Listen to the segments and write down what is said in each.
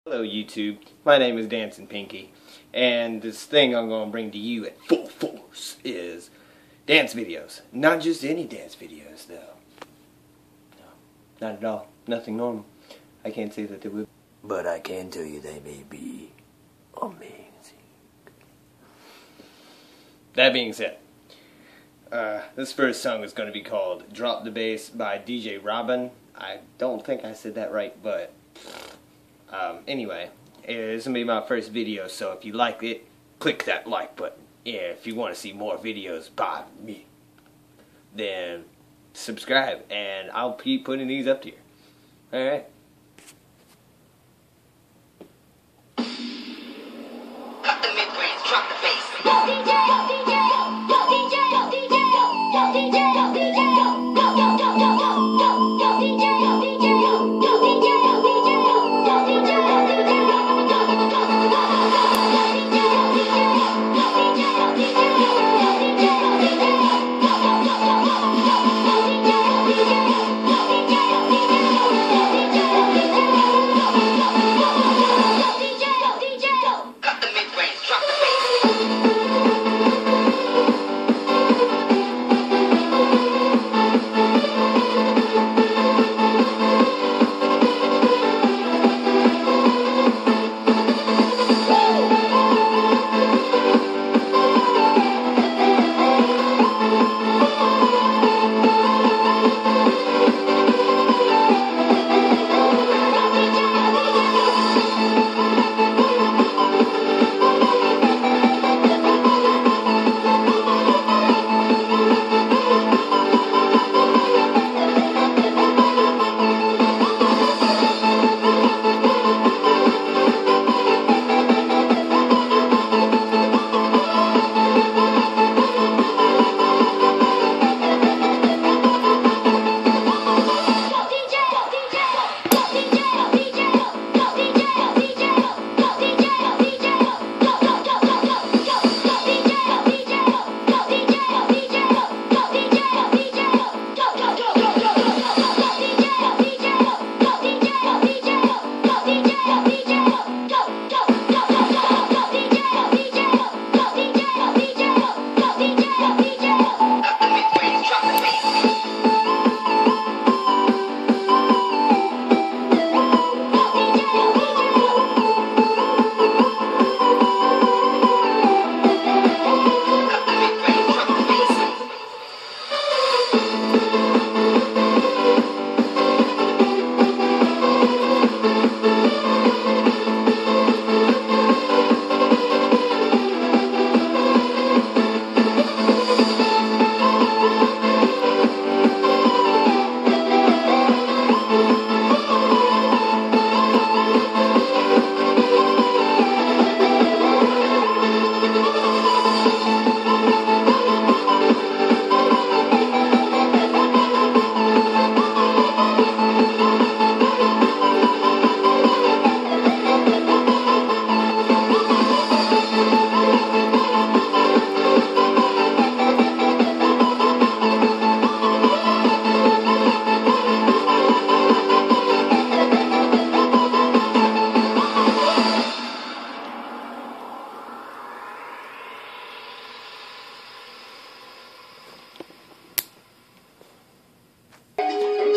Hello YouTube, my name is Dancing Pinky, and this thing I'm going to bring to you at full force is dance videos. Not just any dance videos though. No, not at all. Nothing normal. I can't say that they would. But I can tell you they may be amazing. That being said, this first song is going to be called Drop the Bass by DJ Robin. I don't think I said that right, but anyway, this will be my first video, so if you like it, click that like button. Yeah, if you want to see more videos by me, then subscribe, and I'll keep putting these up here. Alright. Cut the mid-range, drop the bass. Go DJ, go DJ, go DJ, go DJ, go DJ, go DJ, go DJ, go DJ, go DJ,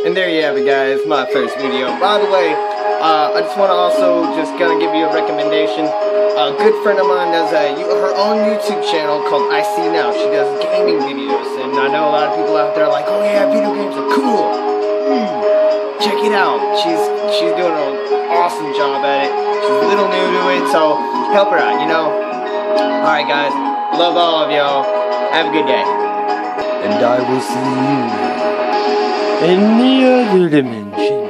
And there you have it, guys, my first video. By the way, I just want to also just kind of give you a recommendation. A good friend of mine does her own YouTube channel called I See Now. She does gaming videos, and I know a lot of people out there are like, oh yeah, video games are cool. Check it out. She's doing an awesome job at it. She's a little new to it, so help her out, you know. Alright, guys, love all of y'all. Have a good day. And I will see you in the other dimension.